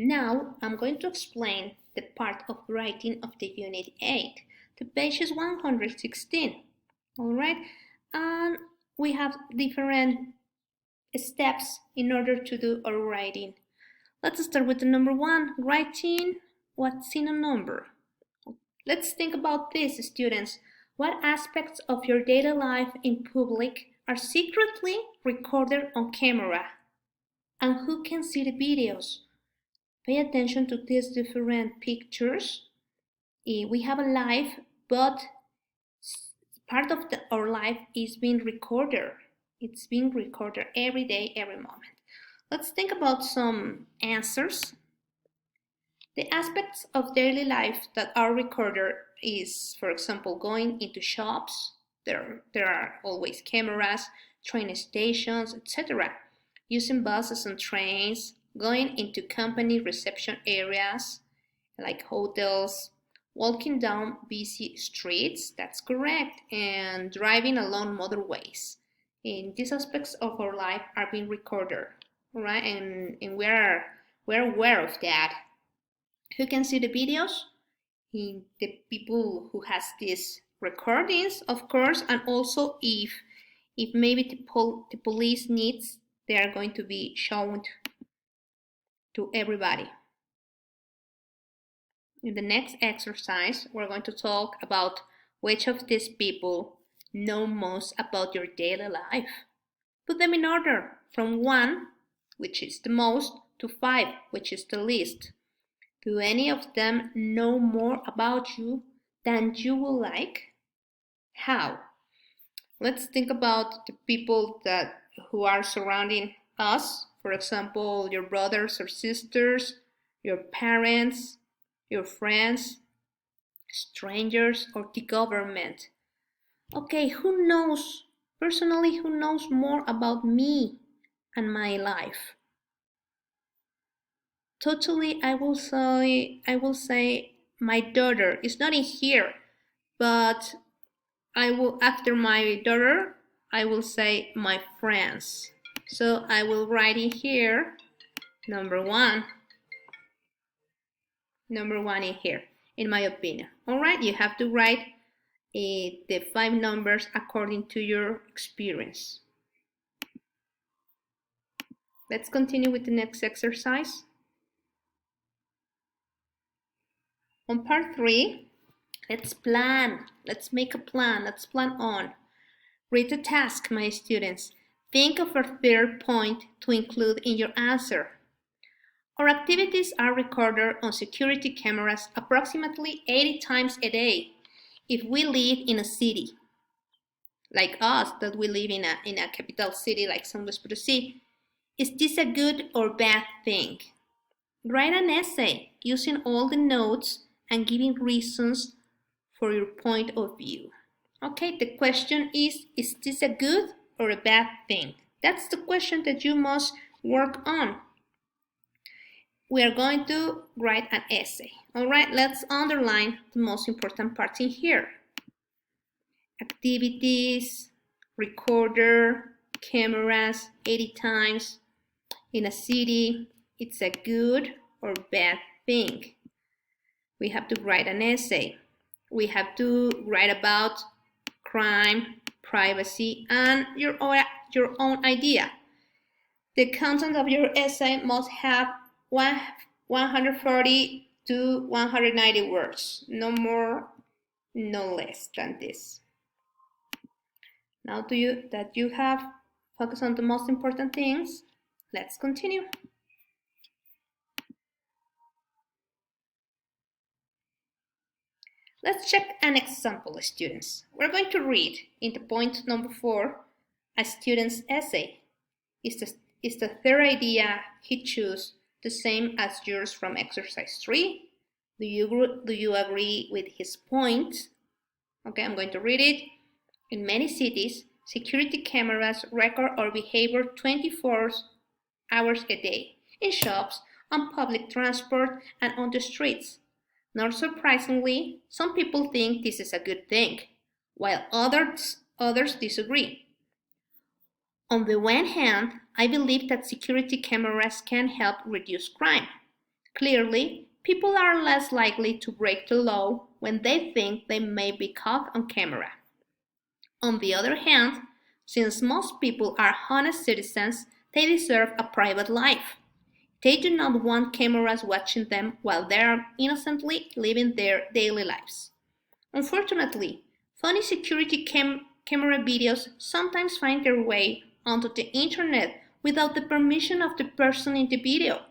Now I'm going to explain the part of writing of the Unit 8. The page is 116. Alright, and we have different steps in order to do our writing. Let's start with the number 1, writing what's in a number. Let's think about this, students. What aspects of your daily life in public are secretly recorded on camera? And who can see the videos? Pay attention to these different pictures. We have a life, but part of our life is being recorded. It's being recorded every day, every moment. Let's think about some answers. The aspects of daily life that are recorded is, for example, going into shops. There are always cameras, train stations, etc. Using buses and trains, going into company reception areas like hotels, walking down busy streets, that's correct, and driving along motorways. And these aspects of our life are being recorded, right? And we're aware of that. Who can see the videos? The people who has these recordings, of course, and also if maybe the police needs, they are going to be shown to everybody. In the next exercise, we're going to talk about which of these people know most about your daily life. Put them in order from 1, which is the most, to 5, which is the least. Do any of them know more about you than you would like? How? Let's think about the people who are surrounding us. For example, your brothers or sisters, your parents, your friends, strangers, or the government. Okay, who knows, personally, who knows more about me and my life? Totally, I will say my daughter is not in here, but I will, after my daughter, I will say my friends. So I will write in here number 1 in here, in my opinion. All right, you have to write the 5 numbers according to your experience. Let's continue with the next exercise. On part 3, let's plan. Let's make a plan. Let's plan on. Read the task, my students. Think of a third point to include in your answer. Our activities are recorded on security cameras approximately 80 times a day. If we live in a city, like us, that we live in a capital city like San Luis Potosí, is this a good or bad thing? Write an essay using all the notes and giving reasons for your point of view. Okay, the question is this a good or a bad thing? That's the question that you must work on. We are going to write an essay. All right, let's underline the most important parts in here. Activities, recorder, cameras, 80 times, in a city, it's a good or bad thing. We have to write an essay. We have to write about crime, privacy, and your own idea. The content of your essay must have 140 to 190 words, no more, no less than this. Now that you have focused on the most important things, let's continue. Let's check an example, students. We're going to read in the point number 4 a student's essay. Is the third idea he chose the same as yours from exercise 3? Do you agree with his point? Okay, I'm going to read it. In many cities, security cameras record our behavior 24 hours a day, in shops, on public transport, and on the streets. Not surprisingly, some people think this is a good thing, while others disagree. On the one hand, I believe that security cameras can help reduce crime. Clearly, people are less likely to break the law when they think they may be caught on camera. On the other hand, since most people are honest citizens, they deserve a private life. They do not want cameras watching them while they are innocently living their daily lives. Unfortunately, funny security camera videos sometimes find their way onto the internet without the permission of the person in the video.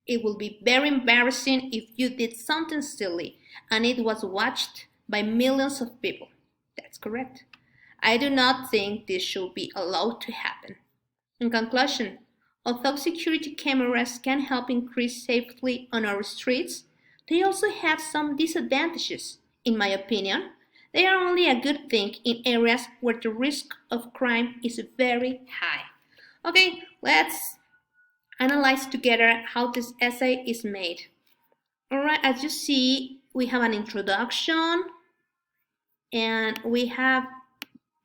It will be very embarrassing if you did something silly and it was watched by millions of people. That's correct. I do not think this should be allowed to happen. In conclusion, although security cameras can help increase safety on our streets, they also have some disadvantages. In my opinion, they are only a good thing in areas where the risk of crime is very high. Okay, let's analyze together how this essay is made. Alright, as you see, we have an introduction and we have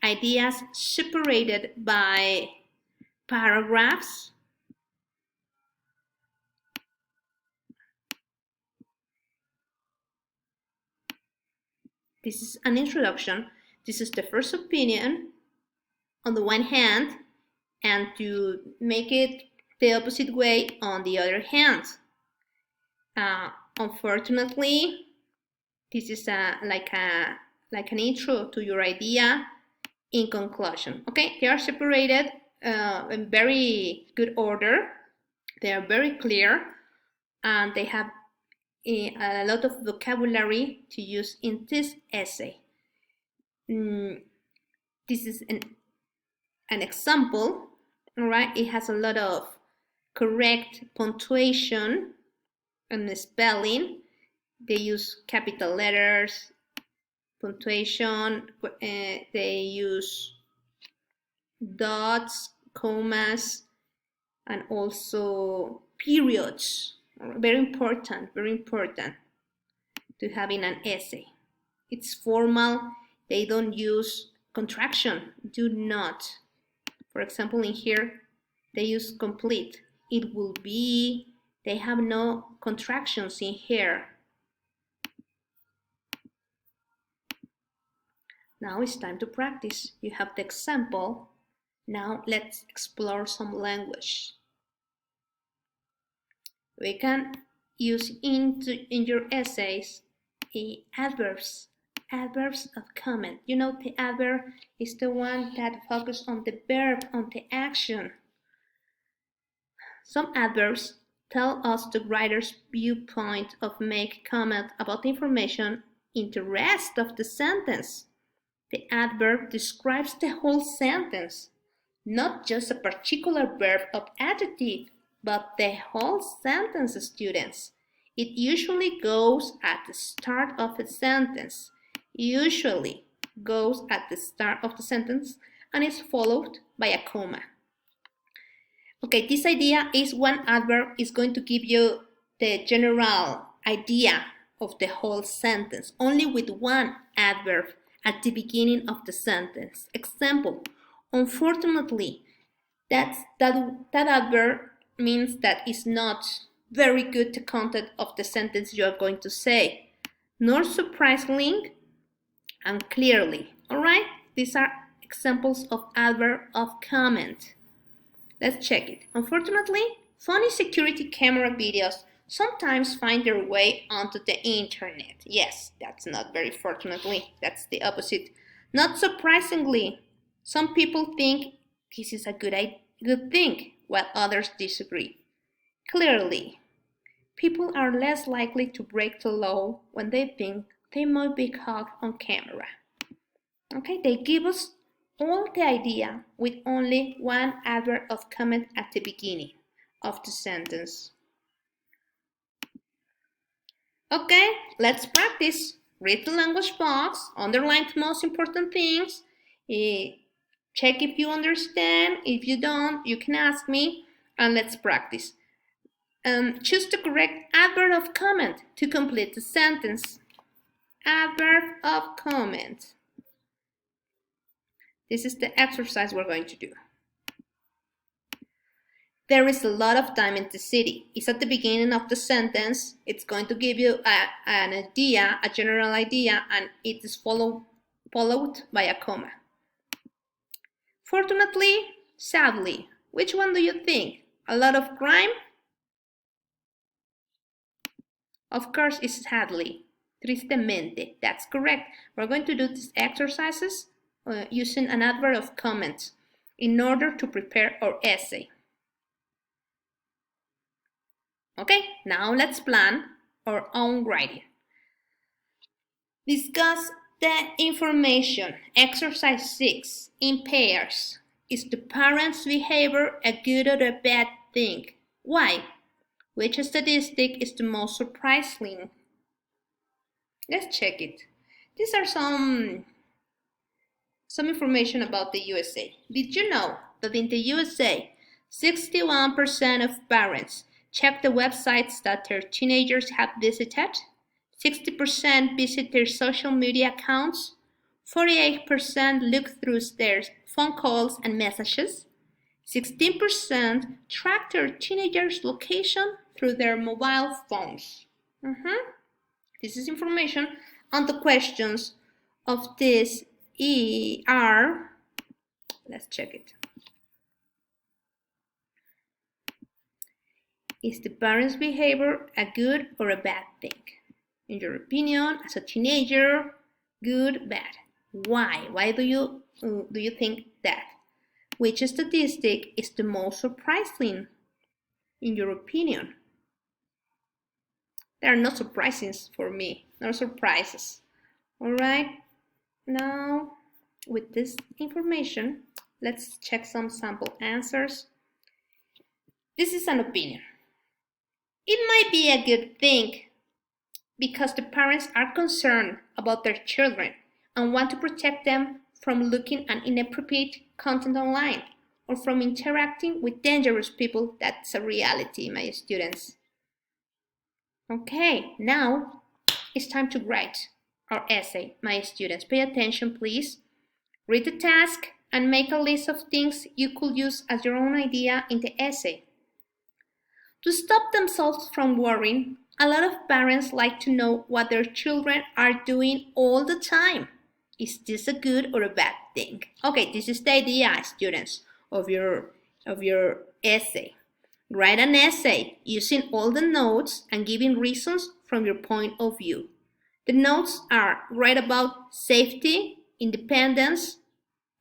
ideas separated by paragraphs. This is an introduction. This is the first opinion on the one hand, and to make it the opposite way on the other hand. Unfortunately, this is like an intro to your idea in conclusion. Okay, they are separated in very good order. They are very clear, and they have a lot of vocabulary to use in this essay. This is an example, all right? It has a lot of correct punctuation and spelling. They use capital letters, punctuation, they use dots, commas, and also periods. Very important to have in an essay. It's formal, they don't use contraction, do not. For example, in here, they use complete. It will be, they have no contractions in here. Now it's time to practice. You have the example. Now let's explore some language. We can use in your essays adverbs of comment. You know, the adverb is the one that focuses on the verb, on the action. Some adverbs tell us the writer's viewpoint of make comment about the information in the rest of the sentence. The adverb describes the whole sentence, not just a particular verb or adjective, but the whole sentence, students. It usually goes at the start of a sentence. Usually goes at the start of the sentence and is followed by a comma. Okay, this idea is one adverb is going to give you the general idea of the whole sentence, only with one adverb at the beginning of the sentence. Example, unfortunately, that adverb means that it's not very good the content of the sentence you are going to say. Nor surprisingly and clearly. All right, these are examples of adverb of comment. Let's check it. Unfortunately, funny security camera videos sometimes find their way onto the internet. Yes, that's not very fortunately. That's the opposite. Not surprisingly, some people think this is a good thing, while others disagree. Clearly, people are less likely to break the law when they think they might be caught on camera. Okay, they give us all the idea with only one adverb of comment at the beginning of the sentence. Okay, let's practice. Read the language box, underline the most important things, check if you understand. If you don't, you can ask me, and let's practice. Choose the correct adverb of comment to complete the sentence. Adverb of comment. This is the exercise we're going to do. There is a lot of time in the city. It's at the beginning of the sentence. It's going to give you an idea, a general idea, and it is followed by a comma. Fortunately, sadly, which one do you think? A lot of crime? Of course, it's sadly. Tristemente. That's correct. We're going to do these exercises using an adverb of comment in order to prepare our essay. Okay, now let's plan our own writing. Discuss the information. Exercise 6. In pairs. Is the parent's behavior a good or a bad thing? Why? Which statistic is the most surprising? Let's check it. These are some information about the USA. Did you know that in the USA, 61% of parents check the websites that their teenagers have visited? 60% visit their social media accounts. 48% look through their phone calls and messages. 16% track their teenagers' location through their mobile phones. This is information on the questions of this ER. Let's check it. Is the parent's behavior a good or a bad thing? In your opinion, as a teenager, good, bad. Why? Why do you think that? Which statistic is the most surprising, in your opinion? There are no surprises for me, no surprises. All right, now with this information, let's check some sample answers. This is an opinion. It might be a good thing because the parents are concerned about their children and want to protect them from looking at inappropriate content online or from interacting with dangerous people. That's a reality, my students. Okay, now it's time to write our essay, my students. Pay attention, please. Read the task and make a list of things you could use as your own idea in the essay. To stop themselves from worrying, a lot of parents like to know what their children are doing all the time. Is this a good or a bad thing? Okay, this is the idea, students, of your essay. Write an essay using all the notes and giving reasons from your point of view. The notes are write about safety, independence,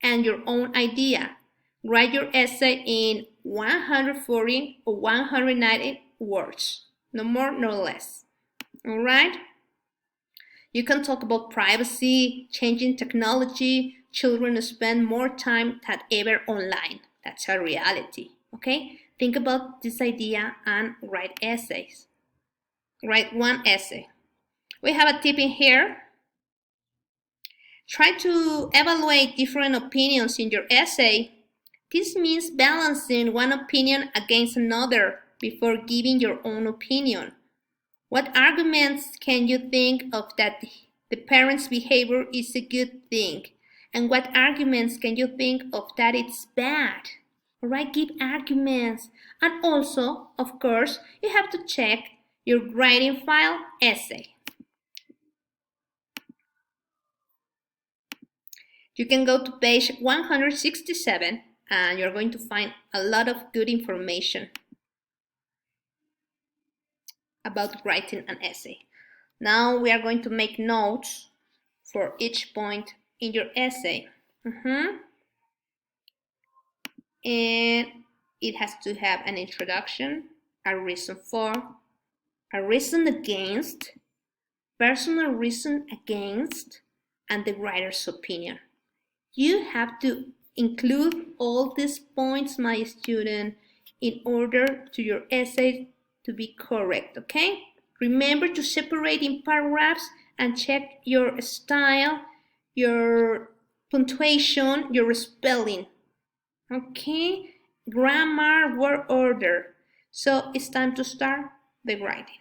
and your own idea. Write your essay in 140 or 190 words. No more, no less. All right? You can talk about privacy, changing technology. Children spend more time than ever online. That's a reality. Okay? Think about this idea and write essays. Write one essay. We have a tip in here. Try to evaluate different opinions in your essay. This means balancing one opinion against another before giving your own opinion. What arguments can you think of that the parent's behavior is a good thing? And what arguments can you think of that it's bad? All right, give arguments. And also, of course, you have to check your writing file essay. You can go to page 167 and you're going to find a lot of good information about writing an essay. Now we are going to make notes for each point in your essay. And it has to have an introduction, a reason for, a reason against, personal reason against, and the writer's opinion. You have to include all these points, my student, in order to your essay to be correct, okay? Remember to separate in paragraphs and check your style, your punctuation, your spelling, okay? Grammar, word order. So it's time to start the writing.